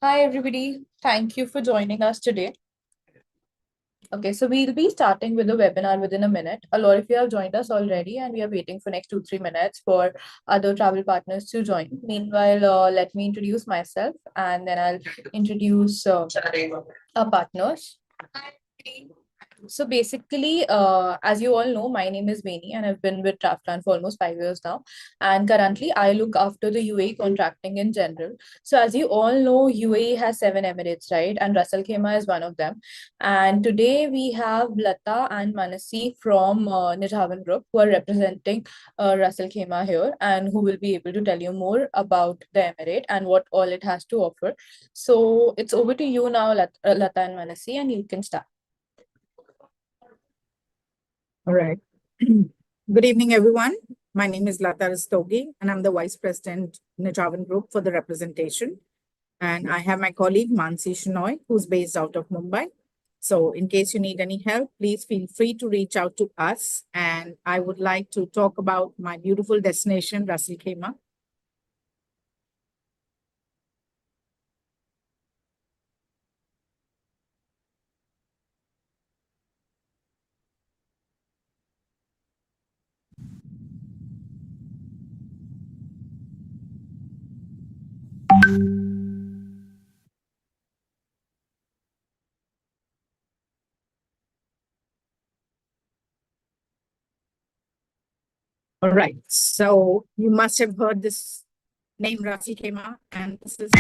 Hi, everybody. Thank you for joining us today. Okay, so we'll be starting with the webinar within a minute. A lot of you have joined us already, and we are waiting for next 2-3 minutes for other travel partners to join. Meanwhile, let me introduce myself, and then I'll introduce our partners. So basically, as you all know, my name is Veni and I've been with Traflan for almost 5 years now. And currently, I look after the UAE contracting in general. So as you all know, UAE has 7 Emirates, right? And Ras Al Khaimah is one of them. And today we have Lata and Manasi from Nijhawan Group who are representing Ras Al Khaimah here and who will be able to tell you more about the Emirate and what all it has to offer. So it's over to you now, Lata and Manasi, and you can start. All right. Good evening, everyone. My name is Lata Rastogi, and I'm the Vice President, Nijhawan Group for the representation. And I have my colleague, Mansi Shenoy, who's based out of Mumbai. So in case you need any help, please feel free to reach out to us. And I would like to talk about my beautiful destination, Ras Al Khaimah. All right. So you must have heard this name, Ras Al Khaimah, and this is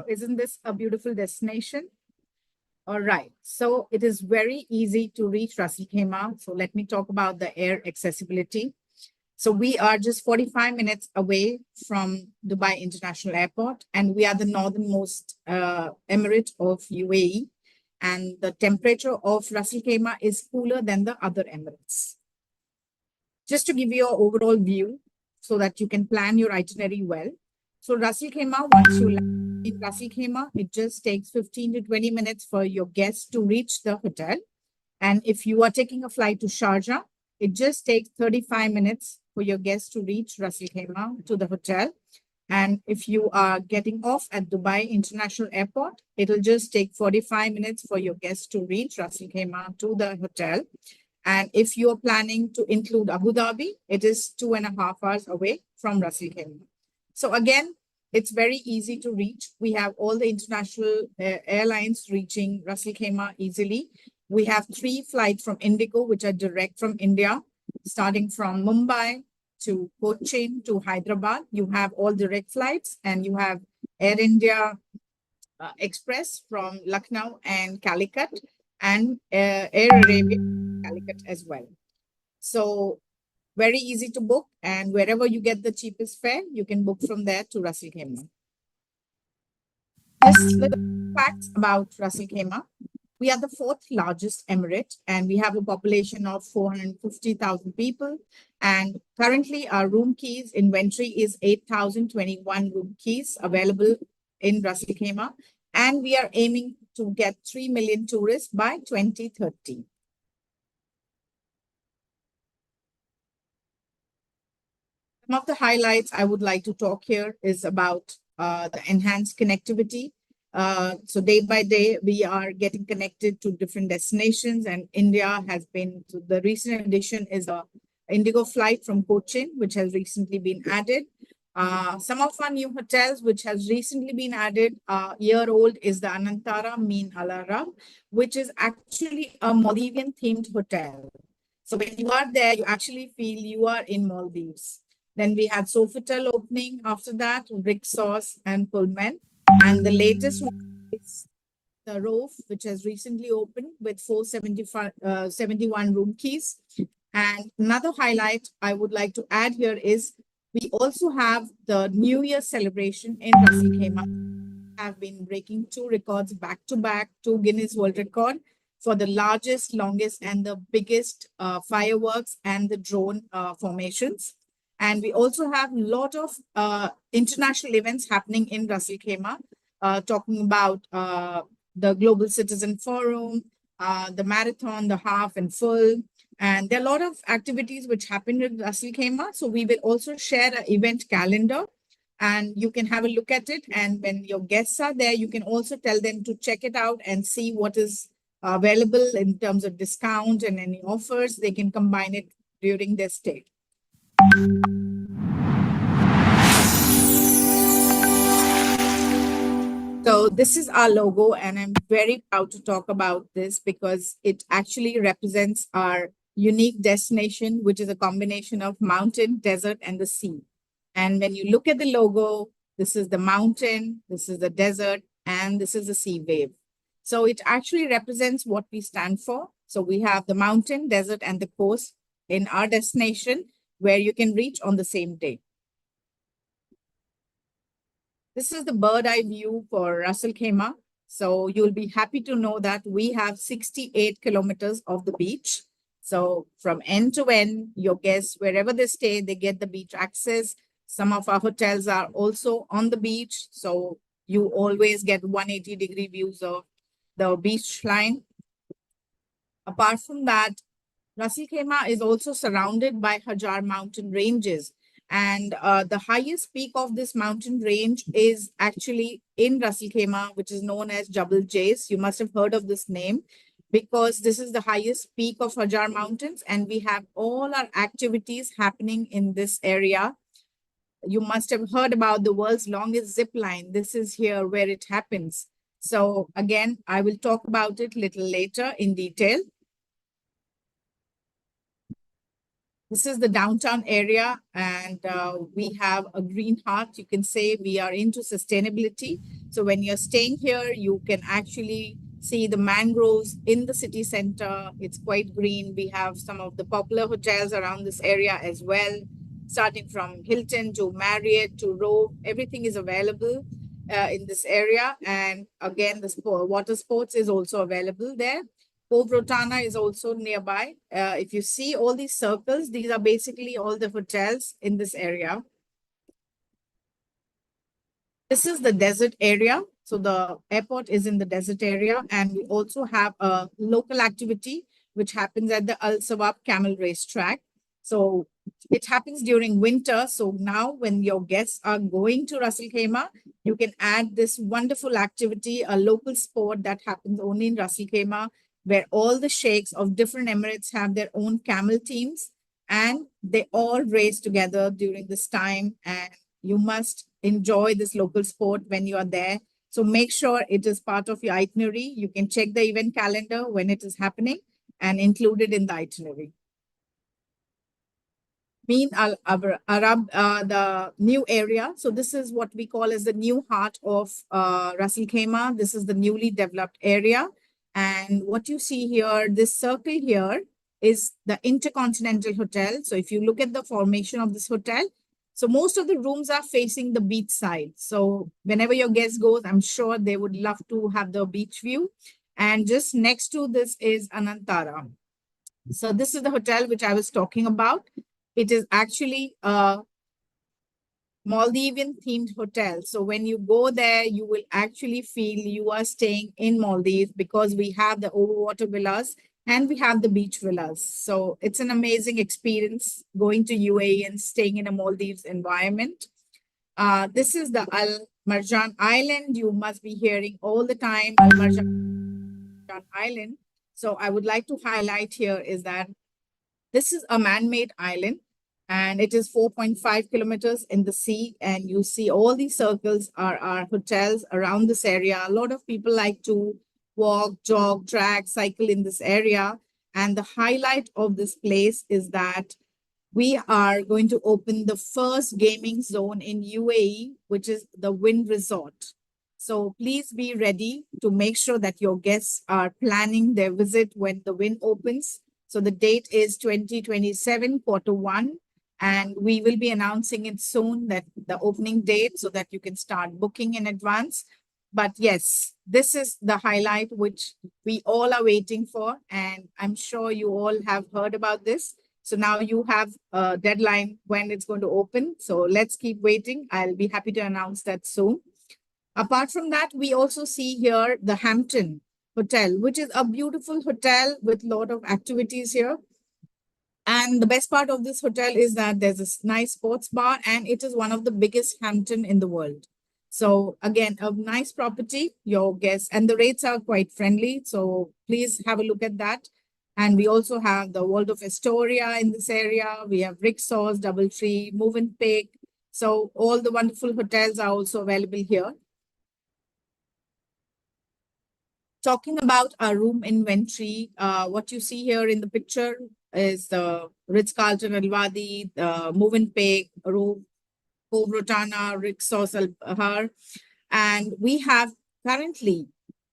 Isn't this a beautiful destination? All right. So it is very easy to reach Ras Al Khaimah. So let me talk about the air accessibility. So we are just 45 minutes away from Dubai International Airport, and we are the northernmost emirate of UAE. And the temperature of Ras Al Khaimah is cooler than the other emirates. Just to give you an overall view so that you can plan your itinerary well. So Ras Al Khaimah, once you land in Ras Al Khaimah, it just takes 15 to 20 minutes for your guests to reach the hotel. And if you are taking a flight to Sharjah, it just takes 35 minutes for your guests to reach Ras Al Khaimah to the hotel. And if you are getting off at Dubai International Airport, it'll just take 45 minutes for your guests to reach Ras Al Khaimah to the hotel. And if you're planning to include Abu Dhabi, it is 2.5 hours away from Ras Al Khaimah. So again, it's very easy to reach. We have all the international airlines reaching Ras Al Khaimah easily. We have 3 flights from Indigo, which are direct from India, starting from Mumbai to Cochin to Hyderabad. You have all direct flights, and you have Air India Express from Lucknow and Calicut, and Air Arabia Calicut as well. So Very easy to book, and wherever you get the cheapest fare, you can book from there to Ras Al Khaimah. Just little facts about Ras Al Khaimah. We are the fourth largest emirate, and we have a population of 450,000 people. And currently, our room keys inventory is 8,021 room keys available in Ras Al Khaimah. And we are aiming to get 3 million tourists by 2030. Some of the highlights I would like to talk here is about the enhanced connectivity. So day by day, we are getting connected to different destinations, and India has been, so the recent addition is a Indigo flight from Cochin, which has recently been added. Some of our new hotels, which has recently been added, year old, is the Anantara Min Alara, which is actually a Maldivian themed hotel. So when you are there, you actually feel you are in Maldives. Then we had Sofitel opening after that, Rick Sauce and Pullman. And the latest one is the Rove, which has recently opened with 471 room keys. And another highlight I would like to add here is we also have the New Year celebration in Ras Al Khaimah. Have been breaking two records back to back, two Guinness World Record for the largest, longest, and the biggest fireworks and the drone formations. And we also have a lot of international events happening in Ras Al Khaimah, talking about the Global Citizen Forum, the marathon, the half and full. And there are a lot of activities which happen in Ras Al Khaimah. So we will also share an event calendar and you can have a look at it. And when your guests are there, you can also tell them to check it out and see what is available in terms of discount and any offers. They can combine it during their stay. So this is our logo, and I'm very proud to talk about this because it actually represents our unique destination, which is a combination of mountain, desert, and the sea. And when you look at the logo, this is the mountain, this is the desert, and this is the sea wave. So it actually represents what we stand for. So we have the mountain, desert, and the coast in our destination where you can reach on the same day. This is the bird eye view for Ras Al Khaimah. So you'll be happy to know that we have 68 kilometers of the beach. So from end to end, your guests, wherever they stay, they get the beach access. Some of our hotels are also on the beach. So you always get 180-degree views of the beach line. Apart from that, Ras Al Khaimah is also surrounded by Hajar mountain ranges. And the highest peak of this mountain range is actually in Ras Al Khaimah, which is known as Jabal Jais. You must have heard of this name because this is the highest peak of Hajar Mountains, and we have all our activities happening in this area. You must have heard about the world's longest zip line. This is here where it happens. So again, I will talk about it a little later in detail. This is the downtown area, and we have a green heart. You can say we are into sustainability. So when you're staying here, you can actually see the mangroves in the city center. It's quite green. We have some of the popular hotels around this area as well, starting from Hilton to Marriott to Rove. Everything is available in this area. And again, the water sports is also available there. Cove Rotana is also nearby. If you see all these circles, these are basically all the hotels in this area. This is the desert area. So the airport is in the desert area, and we also have a local activity which happens at the Al Sawab Camel Racetrack. So it happens during winter. So now when your guests are going to Ras Al Khaimah, you can add this wonderful activity, a local sport that happens only in Ras Al Khaimah, where all the sheikhs of different emirates have their own camel teams, and they all race together during this time. And you must enjoy this local sport when you are there. So make sure it is part of your itinerary. You can check the event calendar when it is happening and include it in the itinerary. Mean Al Arab, the new area. So this is what we call as the new heart of Ras Al Khaimah. This is the newly developed area. And what you see here, this circle here is the Intercontinental Hotel. So if you look at the formation of this hotel, so most of the rooms are facing the beach side. So whenever your guest goes, I'm sure they would love to have the beach view. And just next to this is Anantara. So this is the hotel which I was talking about. It is actually a Maldivian themed hotel. So when you go there, you will actually feel you are staying in Maldives because we have the overwater villas and we have the beach villas. So it's an amazing experience going to UAE and staying in a Maldives environment. This is the Al Marjan Island. You must be hearing all the time Al Marjan Island. So I would like to highlight here is that this is a man-made island and it is 4.5 kilometers in the sea. And you see all these circles are our hotels around this area. A lot of people like to walk, jog, track, cycle in this area. And the highlight of this place is that we are going to open the first gaming zone in UAE, which is the Wind Resort. So please be ready to make sure that your guests are planning their visit when the Wind opens. So the date is 2027, Q1, and we will be announcing it soon, that the opening date, so that you can start booking in advance. But yes, this is the highlight which we all are waiting for, and I'm sure you all have heard about this. So now you have a deadline when it's going to open. So let's keep waiting. I'll be happy to announce that soon. Apart from that, we also see here the Hampton Hotel, which is a beautiful hotel with a lot of activities here. And the best part of this hotel is that there's a nice sports bar and it is one of the biggest Hampton in the world. So again, a nice property, your guests, and the rates are quite friendly. So please have a look at that. And we also have the World of Astoria in this area. We have Ricksaw's, Doubletree, Movenpick. So all the wonderful hotels are also available here. Talking about our room inventory, what you see here in the picture is the Ritz-Carlton Al Wadi, the Movenpick, Cove Rotana, Ricksaw's Al Bahar. And we have currently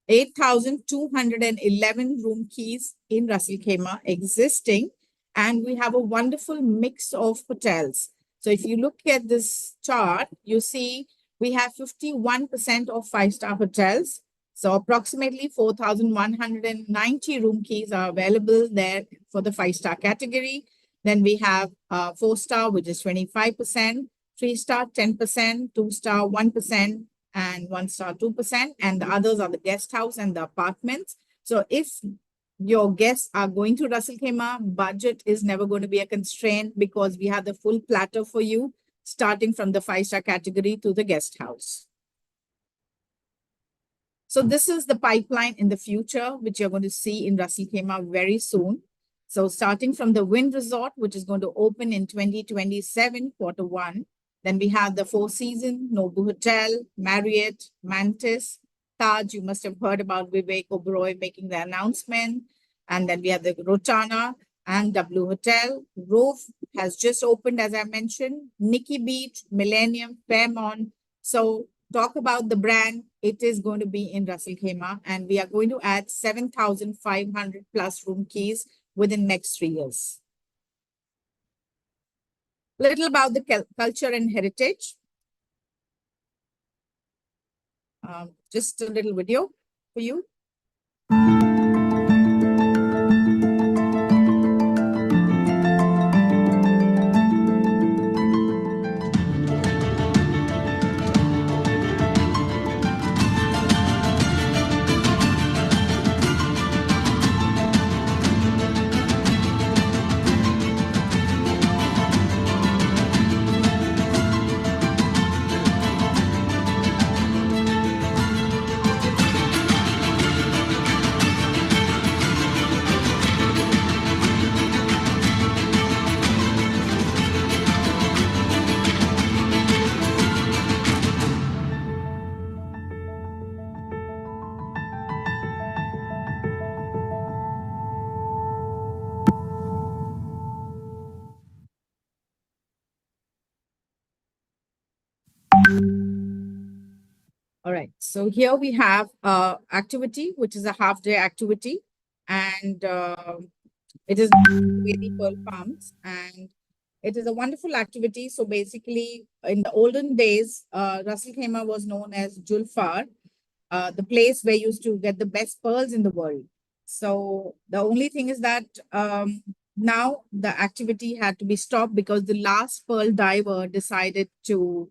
8,211 room keys in Ras Al Khaimah existing. And we have a wonderful mix of hotels. So if you look at this chart, you see we have 51% of five-star hotels. So approximately 4,190 room keys are available there for the five-star category. Then we have 4-star, which is 25%, 3-star 10%, 2-star 1%, and 1-star 2%. And the others are the guest house and the apartments. So if your guests are going to Ras Al Khaimah, budget is never going to be a constraint because we have the full platter for you, starting from the 5-star category to the guest house. So this is the pipeline in the future, which you're going to see in Ras Al Khaimah very soon. So starting from the Wind Resort, which is going to open in 2027, Q1. Then we have the Four Seasons, Nobu Hotel, Marriott, Mantis, Taj. You must have heard about Vivek Oberoi making the announcement. And then we have the Rotana and W Hotel. Rove has just opened, as I mentioned. Nikki Beach, Millennium, Fairmont. So talk about the brand, it is going to be in Ras Al Khaimah, and we are going to add 7,500 plus room keys within next 3 years. Little about the culture and heritage. Just a little video for you. All right, so here we have activity, which is a half-day activity. And It is UAE pearl farms, and it is a wonderful activity. So basically, in the olden days, Ras Al Khaimah was known as Julfar, the place where you used to get the best pearls in the world. So the only thing is that now the activity had to be stopped because the last pearl diver decided to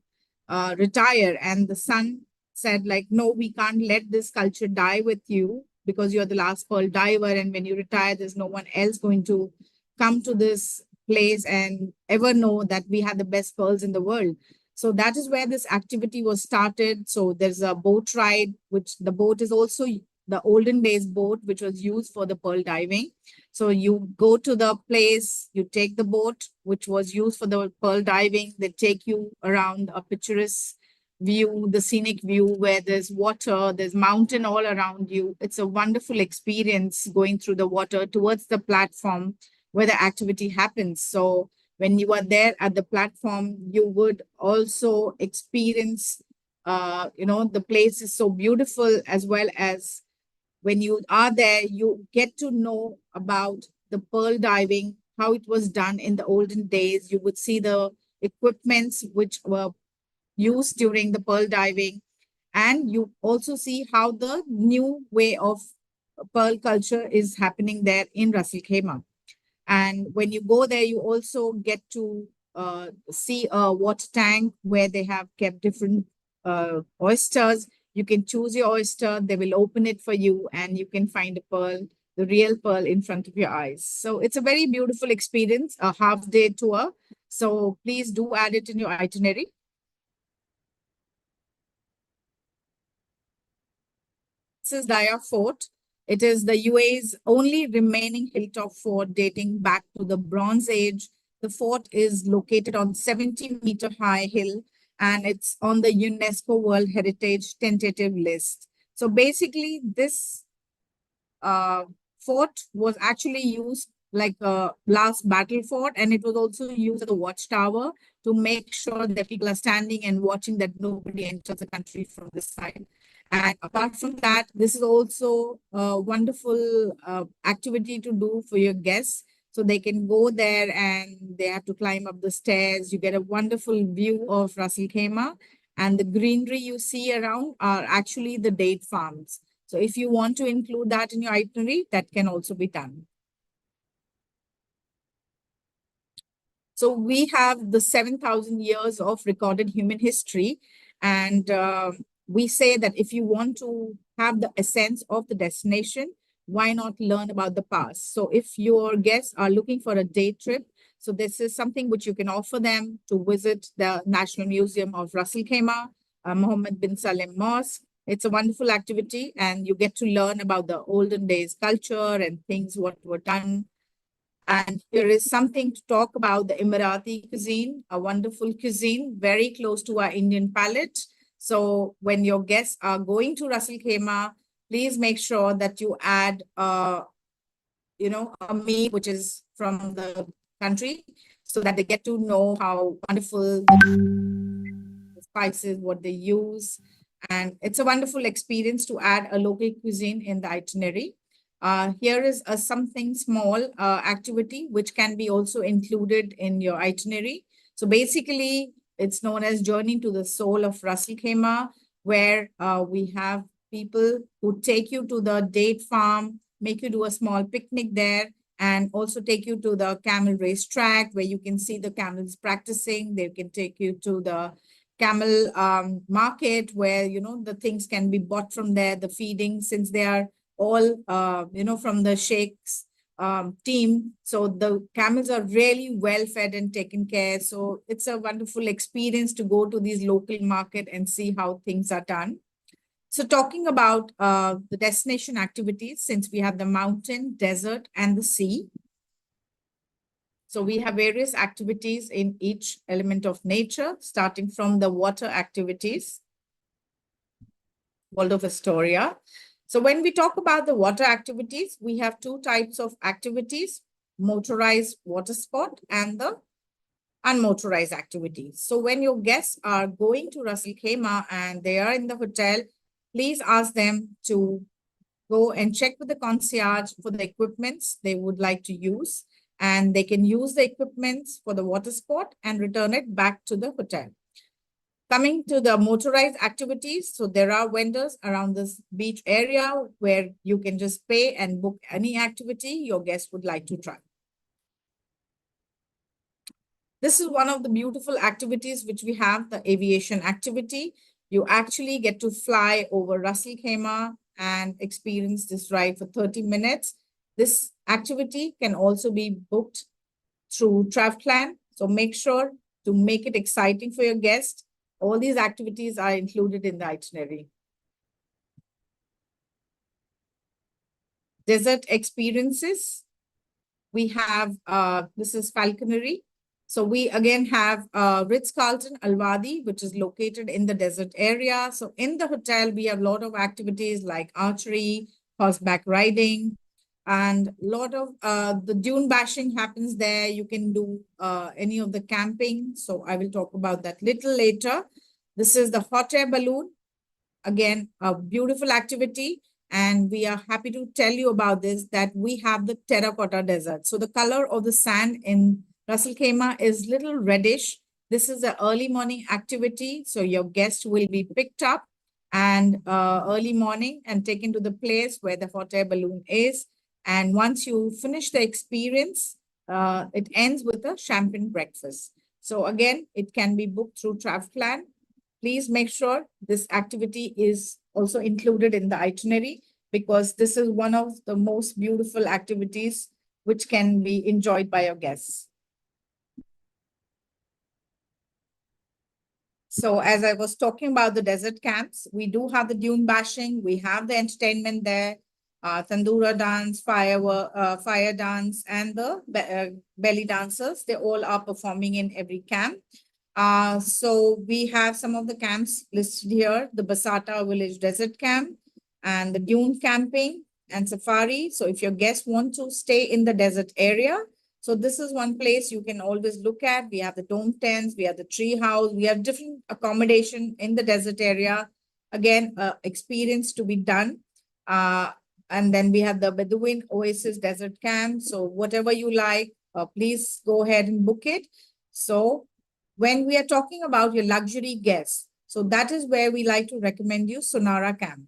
retire, and the son said, like, no, we can't let this culture die with you because you're the last pearl diver, and when you retire, there's no one else going to come to this place and ever know that we had the best pearls in the world. So that is where this activity was started. So there's a boat ride, which the boat is also the olden days boat, which was used for the pearl diving. So you go to the place, you take the boat, which was used for the pearl diving. They take you around a picturesque view, the scenic view where there's water, there's mountain all around you. It's a wonderful experience going through the water towards the platform where the activity happens. So when you are there at the platform, you would also experience, the place is so beautiful, as well as when you are there, you get to know about the pearl diving, how it was done in the olden days. You would see the equipments which were used during the pearl diving, and you also see how the new way of pearl culture is happening there in Ras Al Khaimah. And when you go there, you also get to see a water tank where they have kept different oysters. You can choose your oyster, they will open it for you, and you can find a pearl, the real pearl, in front of your eyes. So it's a very beautiful experience, a half day tour. So please do add it in your itinerary. This is Daya Fort. It is the UAE's only remaining hilltop fort dating back to the Bronze Age. The fort is located on 70-meter high hill, and it's on the UNESCO World Heritage tentative list. So basically, this uh, fort was actually used like a last battle fort, and it was also used as a watchtower to make sure that people are standing and watching that nobody enters the country from this side. And apart from that, this is also a wonderful activity to do for your guests. So they can go there and they have to climb up the stairs. You get a wonderful view of Ras Al Khaimah, and the greenery you see around are actually the date farms. So if you want to include that in your itinerary, that can also be done. So we have the 7,000 years of recorded human history. And we say that if you want to have the essence of the destination, why not learn about the past? So if your guests are looking for a day trip, so this is something which you can offer them to visit the National Museum of Ras Al Khaimah, Mohammed bin Salem Mosque. It's a wonderful activity, and you get to learn about the olden days culture and things what were done. And here is something to talk about the Emirati cuisine, a wonderful cuisine, very close to our Indian palate. So when your guests are going to Ras Al Khaimah, please make sure that you add, a meat which is from the country, so that they get to know how wonderful the spices, what they use. And it's a wonderful experience to add a local cuisine in the itinerary. Here is a something small activity which can be also included in your itinerary. So basically, it's known as Journey to the Soul of Ras Al Khaimah, where we have people who take you to the date farm, make you do a small picnic there, and also take you to the camel race track where you can see the camels practicing. They can take you to the camel market where, the things can be bought from there, the feeding, since they are all, from the sheikh's team. So the camels are really well fed and taken care. So it's a wonderful experience to go to these local market and see how things are done. So talking about the destination activities, since we have the mountain, desert, and the sea. So we have various activities in each element of nature, starting from the water activities, World of Astoria. So when we talk about the water activities, we have two types of activities, motorized water sport and the unmotorized activities. So when your guests are going to Ras Al Khaimah and they are in the hotel, please ask them to go and check with the concierge for the equipments they would like to use, and they can use the equipments for the water sport and return it back to the hotel. Coming to the motorized activities, so there are vendors around this beach area where you can just pay and book any activity your guest would like to try. This is one of the beautiful activities which we have, the aviation activity. You actually get to fly over Ras Al Khaimah and experience this ride for 30 minutes. This activity can also be booked through TravPlan. So make sure to make it exciting for your guests. All these activities are included in the itinerary. Desert experiences. We have, this is Falconry. So we again have Ritz-Carlton Al Wadi, which is located in the desert area. So in the hotel, we have a lot of activities like archery, horseback riding, and a lot of the dune bashing happens there. You can do any of the camping. So I will talk about that little later. This is the hot air balloon. Again, a beautiful activity. And we are happy to tell you about this, that we have the terracotta desert. So the color of the sand in Ras Al Khaimah is little reddish. This is an early morning activity. So your guest will be picked up and early morning and taken to the place where the hot air balloon is. And once you finish the experience, it ends with a champagne breakfast. So again, it can be booked through TravPlan. Please make sure this activity is also included in the itinerary, because this is one of the most beautiful activities which can be enjoyed by your guests. So as I was talking about the desert camps, we do have the dune bashing, we have the entertainment there, tandoora dance, fire dance, and the belly dancers. They all are performing in every camp. So we have some of the camps listed here, the Basata Village Desert Camp and the dune camping and safari. So if your guests want to stay in the desert area, so this is one place you can always look at. We have the dome tents, we have the tree house, we have different accommodation in the desert area. Again, experience to be done. And then we have the Bedouin Oasis Desert Camp. So whatever you like, please go ahead and book it. So when we are talking about your luxury guests, so that is where we like to recommend you Sonara Camp.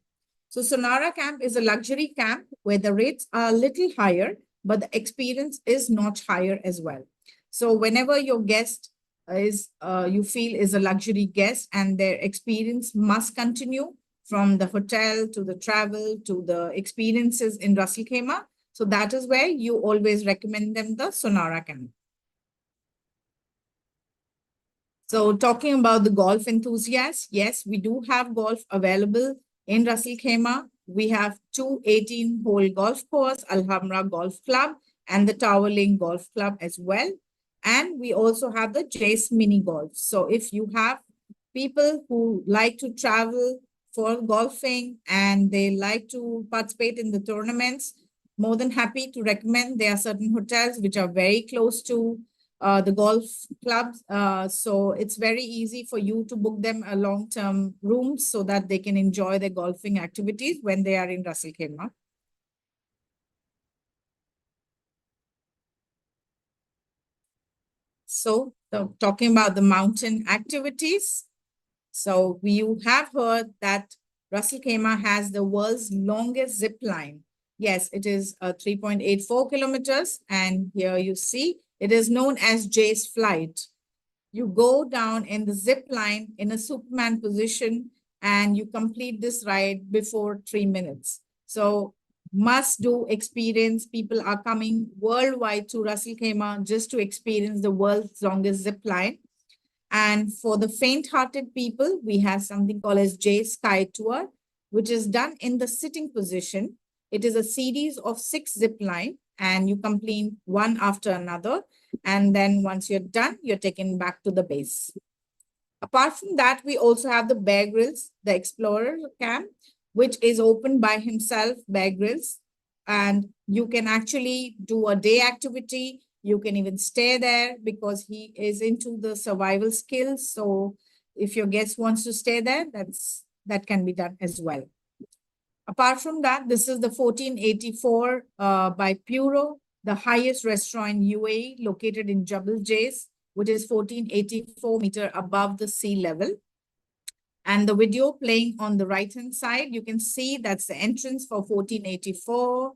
So Sonara Camp is a luxury camp where the rates are a little higher, but the experience is not higher as well. So whenever your guest is, you feel is a luxury guest and their experience must continue from the hotel to the travel to the experiences in Ras Al Khaimah. So that is where you always recommend them the Sonara Camp. So talking about the golf enthusiasts, yes, we do have golf available in Ras Al Khaimah. We have two 18-hole golf course, Al Hamra Golf Club and the Tower Lane Golf Club as well. And we also have the Jace Mini Golf. So if you have people who like to travel for golfing and they like to participate in the tournaments, more than happy to recommend. There are certain hotels which are very close to the golf clubs. So it's very easy for you to book them a long-term rooms so that they can enjoy their golfing activities when they are in Ras Al Khaimah. So talking about the mountain activities. So you have heard that Ras Al Khaimah has the world's longest zip line. Yes, it is 3.84 kilometers. And here you see, it is known as Jay's Flight. You go down in the zip line in a Superman position and you complete this ride before 3 minutes. So must do experience. People are coming worldwide to Ras Al Khaimah just to experience the world's longest zip line. And for the faint-hearted people, we have something called as J Sky Tour, which is done in the sitting position. It is a series of 6 zip line and you complete one after another. And then once you're done, you're taken back to the base. Apart from that, we also have the Bear Grylls, the Explorer Camp, which is opened by himself, Bear Grylls. And you can actually do a day activity. You can even stay there because he is into the survival skills. So if your guest wants to stay there, that can be done as well. Apart from that, this is the 1484 by Puro, the highest restaurant in UAE, located in Jebel Jais, which is 1484 meters above the sea level. And the video playing on the right-hand side, you can see that's the entrance for 1484.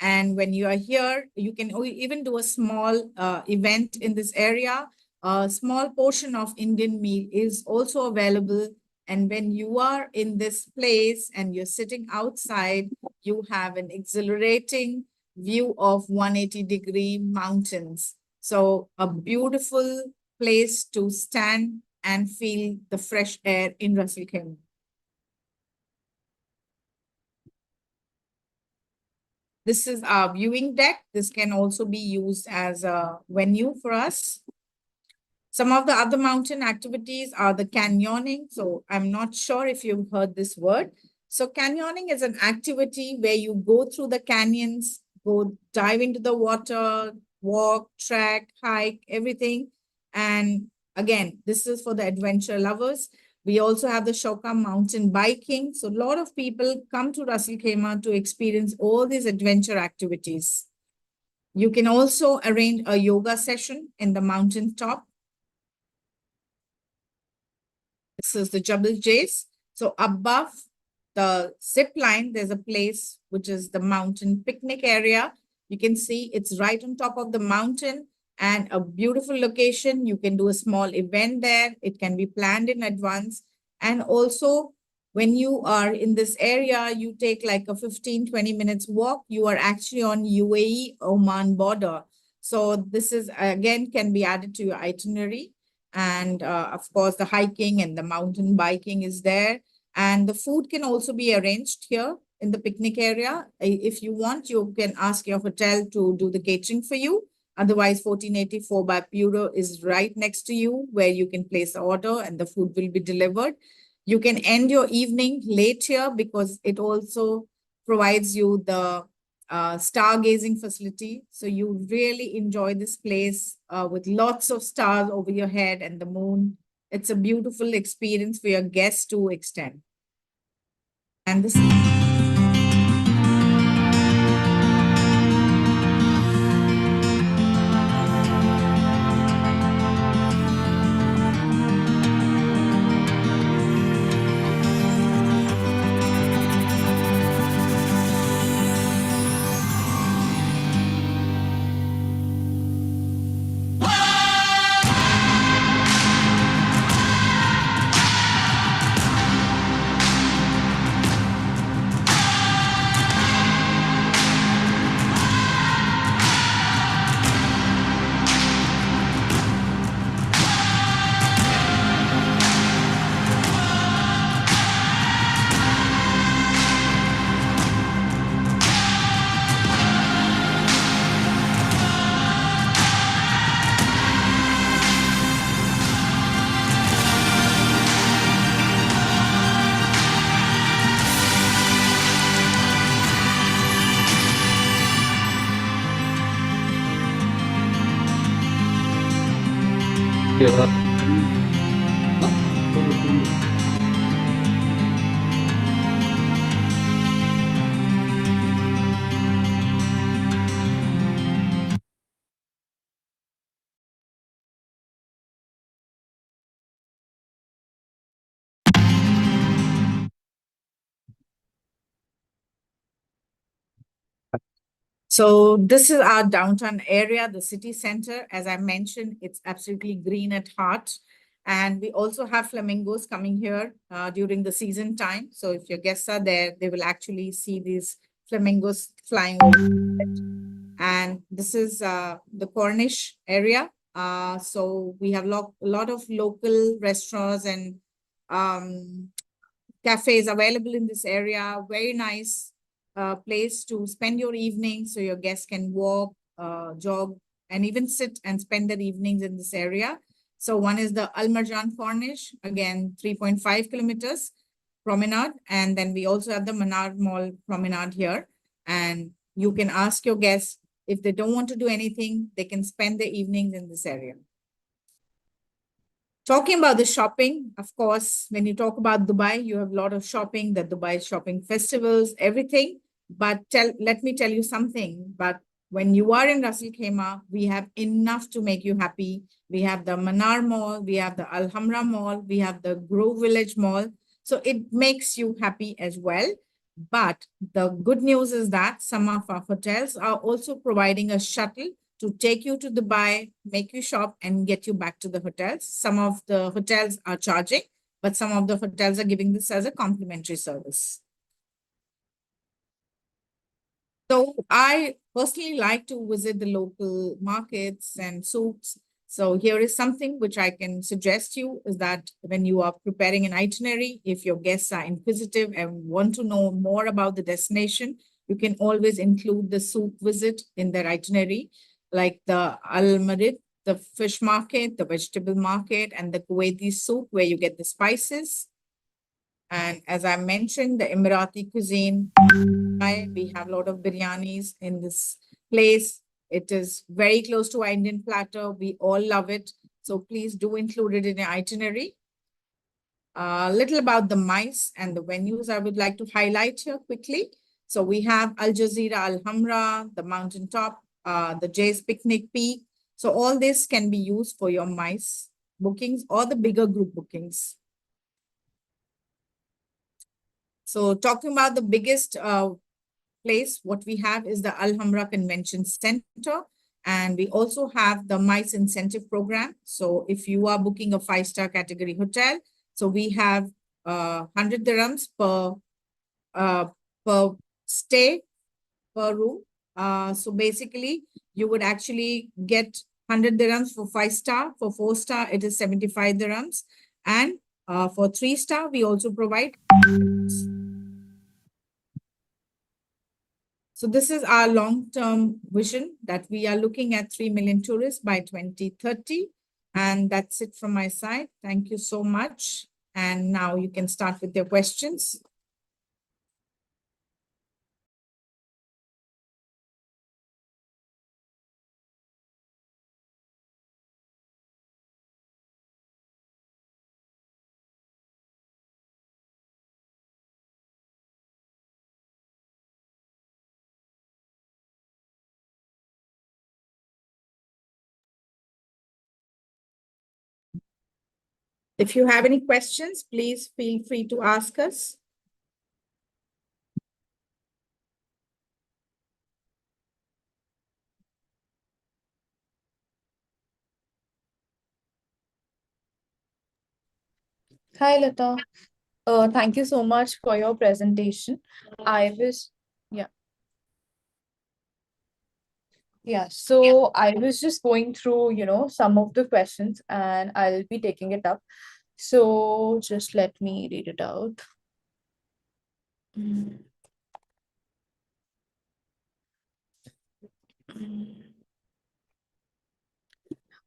And when you are here, you can even do a small event in this area. A small portion of Indian meal is also available. And when you are in this place and you're sitting outside, you have an exhilarating view of 180-degree mountains. So a beautiful place to stand and feel the fresh air in Ras Al Khaimah. This is our viewing deck. This can also be used as a venue for us. Some of the other mountain activities are the canyoning. So I'm not sure if you've heard this word. So canyoning is an activity where you go through the canyons, go dive into the water, walk, trek, hike, everything. And again, this is for the adventure lovers. We also have the Shoka mountain biking. So a lot of people come to Ras Al Khaimah to experience all these adventure activities. You can also arrange a yoga session in the mountain top. This is the Jebel Jais. So above the zip line, there's a place which is the mountain picnic area. You can see it's right on top of the mountain and a beautiful location. You can do a small event there. It can be planned in advance. And also, when you are in this area, you take like a 15-20 minutes walk. You are actually on UAE Oman border. So this is, again, can be added to your itinerary. And of course, the hiking and the mountain biking is there. And the food can also be arranged here in the picnic area. If you want, you can ask your hotel to do the catering for you. Otherwise, 1484 by Puro is right next to you where you can place the order and the food will be delivered. You can end your evening late here because it also provides you the stargazing facility. So you really enjoy this place with lots of stars over your head and the moon. It's a beautiful experience for your guests to extend. And this So this is our downtown area, the city center. As I mentioned, it's absolutely green at heart. And we also have flamingos coming here during the season time. So if your guests are there, they will actually see these flamingos flying over. And this is the Cornish area. So we have a lot of local restaurants and cafes available in this area. Very nice place to spend your evening so your guests can walk, jog, and even sit and spend their evenings in this area. So one is the Al Marjan Cornish, again, 3.5 kilometers promenade. And then we also have the Manar Mall promenade here. And you can ask your guests if they don't want to do anything, they can spend their evenings in this area. Talking about the shopping, of course, when you talk about Dubai, you have a lot of shopping, the Dubai shopping festivals, everything. But let me tell you something. But when you are in Ras Al Khaimah, we have enough to make you happy. We have the Manar Mall, we have the Alhambra Mall, we have the Grove Village Mall. So it makes you happy as well. But the good news is that some of our hotels are also providing a shuttle to take you to Dubai, make you shop, and get you back to the hotels. Some of the hotels are charging, but some of the hotels are giving this as a complimentary service. So I personally like to visit the local markets and souks. So here is something which I can suggest you is that when you are preparing an itinerary, if your guests are inquisitive and want to know more about the destination, you can always include the souk visit in their itinerary, like the Al Marid, the fish market, the vegetable market, and the Kuwaiti souk where you get the spices. And as I mentioned, the Emirati cuisine, we have a lot of biryanis in this place. It is very close to our Indian platter. We all love it. So please do include it in your itinerary. A little about the MICE and the venues I would like to highlight here quickly. So we have Al Jazeera, Alhambra, the mountaintop, the Jay's Picnic Peak. So all this can be used for your MICE bookings or the bigger group bookings. So talking about the biggest place, what we have is the Alhambra Convention Center. And we also have the MICE incentive program. So if you are booking a 5-star category hotel, so we have 100 dirhams per stay per room. So basically, you would actually get 100 dirhams for 5-star. For 4-star, it is 75 dirhams. And for 3-star, we also provide. So this is our long-term vision that we are looking at 3 million tourists by 2030. And that's it from my side. Thank you so much. And now you can start with your questions. If you have any questions, please feel free to ask us. Hi, Lata. Thank you so much for your presentation. I was, yeah, yeah. So I was just going through, some of the questions and I'll be taking it up. So just let me read it out. Mm.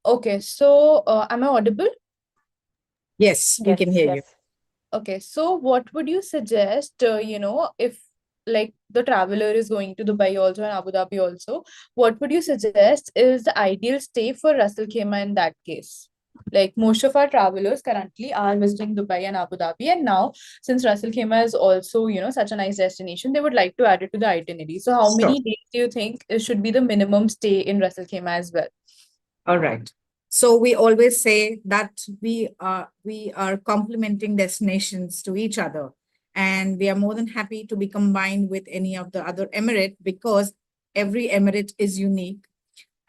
Okay, so am I audible? Yes, we can hear you. Okay, so what would you suggest, if like the traveler is going to Dubai also and Abu Dhabi also, what would you suggest is the ideal stay for Ras Al Khaimah in that case? Like most of our travelers currently are visiting Dubai and Abu Dhabi, and now since Ras Al Khaimah is also, such a nice destination, they would like to add it to the itinerary. So how Sure. many days do you think it should be the minimum stay in Ras Al Khaimah as well? All right. So we always say that we are complementing destinations to each other, and we are more than happy to be combined with any of the other emirate because every emirate is unique.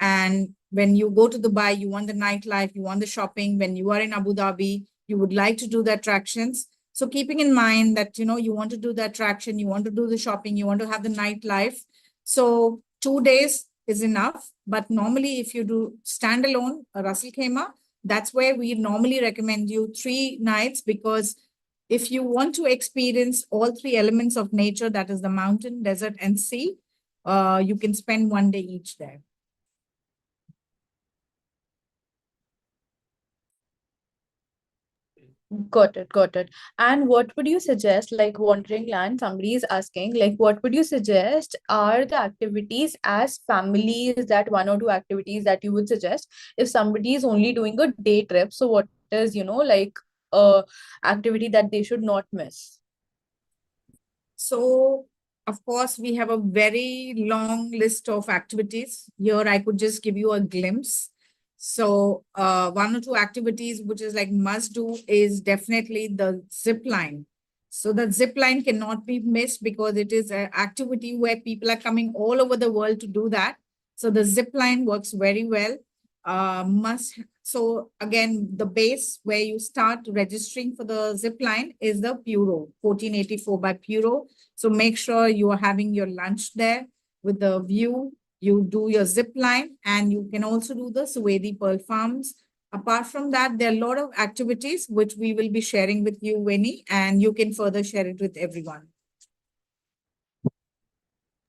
And when you go to Dubai, you want the nightlife, you want the shopping. When you are in Abu Dhabi, you would like to do the attractions. So keeping in mind that, you want to do the attraction, you want to do the shopping, you want to have the nightlife. So 2 days is enough. But normally, if you do standalone Ras Al Khaimah, that's where we normally recommend you 3 nights because if you want to experience all 3 elements of nature, that is the mountain, desert, and sea, you can spend 1 day each there. Got it, got it. And what would you suggest, like wandering land, somebody is asking, like what would you suggest are the activities as families, that 1 or 2 activities that you would suggest if somebody is only doing a day trip? So what is, like a activity that they should not miss? So, of course, we have a very long list of activities. Here, I could just give you a glimpse. So, one or two activities which is like must do is definitely the zip line. So, the zip line cannot be missed because it is an activity where people are coming all over the world to do that. So, the zip line works very well. So again, the base where you start registering for the zip line is the Puro, 1484 by Puro. So make sure you are having your lunch there with the view. You do your zip line, and you can also do the Suwedi Pearl Farms. Apart from that, there are a lot of activities which we will be sharing with you, Winnie, and you can further share it with everyone.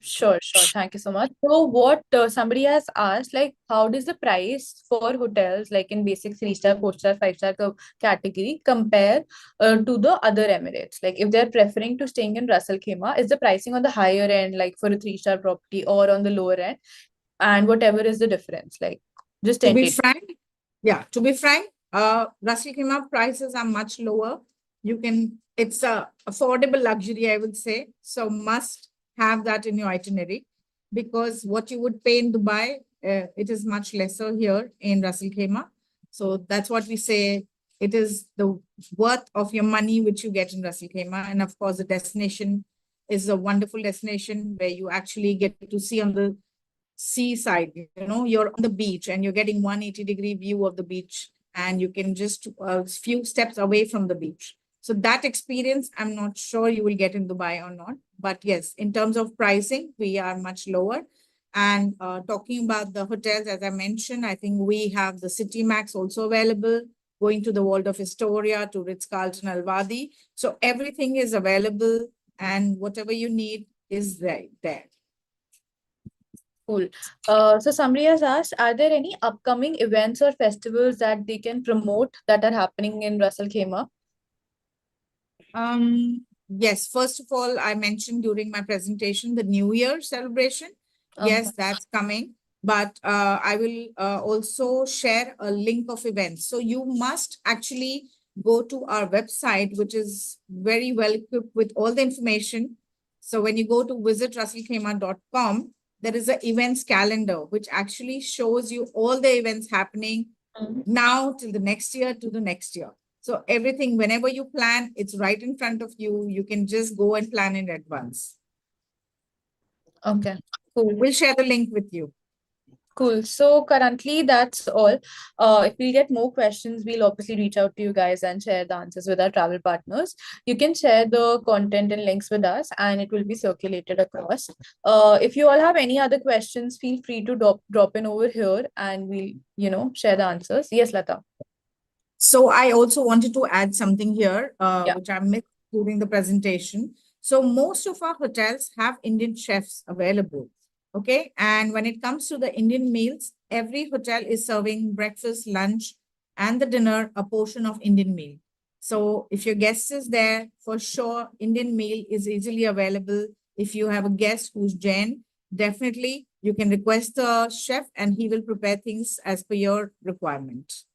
Sure, sure. Thank you so much. So what somebody has asked, like, how does the price for hotels, like in basic 3-star, 4-star, 5-star category compare to the other Emirates? Like, if they're preferring to staying in Ras Al Khaimah, is the pricing on the higher end, like for a 3-star property, or on the lower end? And whatever is the difference? Like, just To be tentative. frank, Ras Al Khaimah prices are much lower. It's a affordable luxury, I would say. So must have that in your itinerary, because what you would pay in Dubai, it is much lesser here in Ras Al Khaimah. So that's what we say. It is the worth of your money which you get in Ras Al Khaimah. And of course, the destination is a wonderful destination where you actually get to see on the seaside. You're on the beach and you're getting 180-degree view of the beach, and you can just a few steps away from the beach. So that experience, I'm not sure you will get in Dubai or not. But yes, in terms of pricing, we are much lower. And talking about the hotels, as I mentioned, I think we have the City Max also available, going to the Waldorf Astoria, to Ritz-Carlton Al Wadi. So everything is available, and whatever you need is there. Cool. So somebody has asked, are there any upcoming events or festivals that they can promote that are happening in Ras Al Khaimah? Yes, first of all, I mentioned during my presentation the New Year celebration. Yes, that's coming. But I will also share a link of events. So you must actually go to our website, which is very well equipped with all the information. So when you go to visitrussellkhaimah.com, there is an events calendar, which actually shows you all the events happening now till the next year to the next year. So everything, whenever you plan, it's right in front of you. You can just go and plan in advance. Okay, cool. We'll share the link with you. Cool. So currently that's all. If we get more questions, we'll obviously reach out to you guys and share the answers with our travel partners. You can share the content and links with us, and it will be circulated across. If you all have any other questions, feel free to drop in over here, and we'll, share the answers. Yes, Lata. So I also wanted to add something here, Yeah. which I missed during the presentation. So most of our hotels have Indian chefs available. Okay. And when it comes to the Indian meals, every hotel is serving breakfast, lunch, and the dinner, a portion of Indian meal. So if your guest is there, for sure, Indian meal is easily available. If you have a guest who's Jain, definitely you can request the chef and he will prepare things as per your requirement.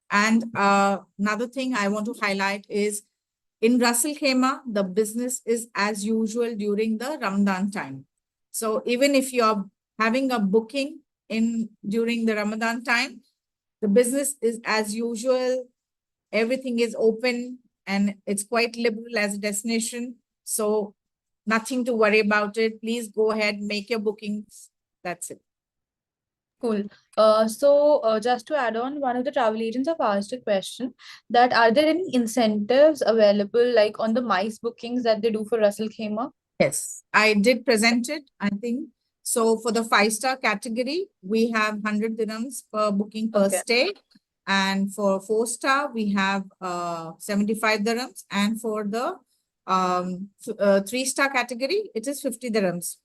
And another thing I want to highlight is in Ras Al Khaimah, the business is as usual during the Ramadan time. So even if you're having a booking during the Ramadan time, the business is as usual. Everything is open and it's quite liberal as a destination. So nothing to worry about it. Please go ahead, make your bookings. That's it. Cool. So just to add on, one of the travel agents have asked a question that are there any incentives available like on the MICE bookings that they do for Ras Al Khaimah? Yes, I did present it, I think. So for the 5-star category, we have 100 dirhams per booking per Okay. stay. And for 4-star, we have 75 dirhams. And for the 3-star category, it is 50 dirhams.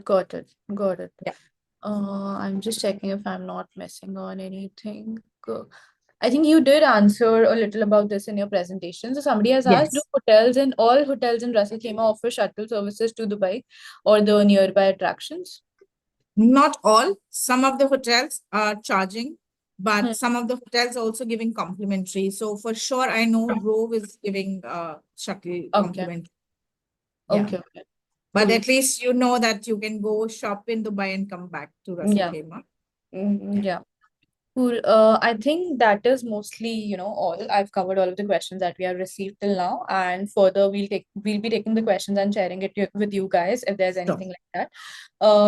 Got it. Got it. Yeah. I'm just checking if I'm not missing on anything. I think you did answer a little about this in your presentation. So somebody has asked, do Yes. all hotels in Ras Al Khaimah offer shuttle services to Dubai or the nearby attractions? Not all. Some of the hotels are charging, but some of the hotels are also giving complimentary. So for sure, I know Grove is giving shuttle Okay. complimentary. Yeah. Okay. Okay. But Cool. at least you know that you can go shop in Dubai and come back to Ras Al Yeah. Khaimah. Yeah. Cool. I think that is mostly, all. I've covered all of the questions that we have received till now, and further we'll be taking the questions and sharing it with you guys if there's Sure. anything like that.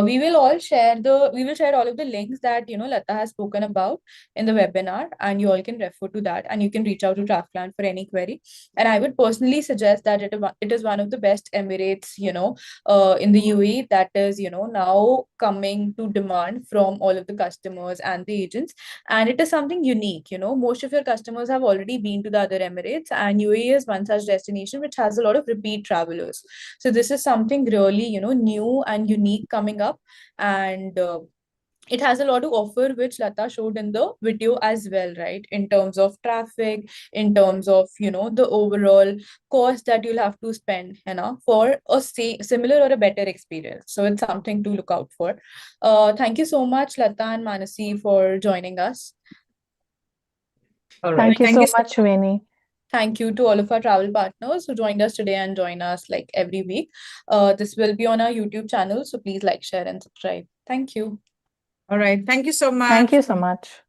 We will share all of the links that Lata has spoken about in the webinar, and you all can refer to that, and you can reach out to Trafplan for any query. And I would personally suggest that it is one of the best Emirates, in the UAE that is, now coming to demand from all of the customers and the agents, and it is something unique. Most of your customers have already been to the other Emirates, and UAE is one such destination which has a lot of repeat travelers. So this is something really new and unique coming up, and it has a lot to offer, which Lata showed in the video as well, right? In terms of traffic, in terms of the overall cost that you'll have to spend, for a similar or a better experience. So it's something to look out for. Thank you so much, Lata and Manasi, for joining us. All right. Thank you so much, Veni. Thank you to all of our travel partners who joined us today and join us like every week. This will be on our YouTube channel, so please like, share, and subscribe. Thank you. All right. Thank you so much. Thank you so much.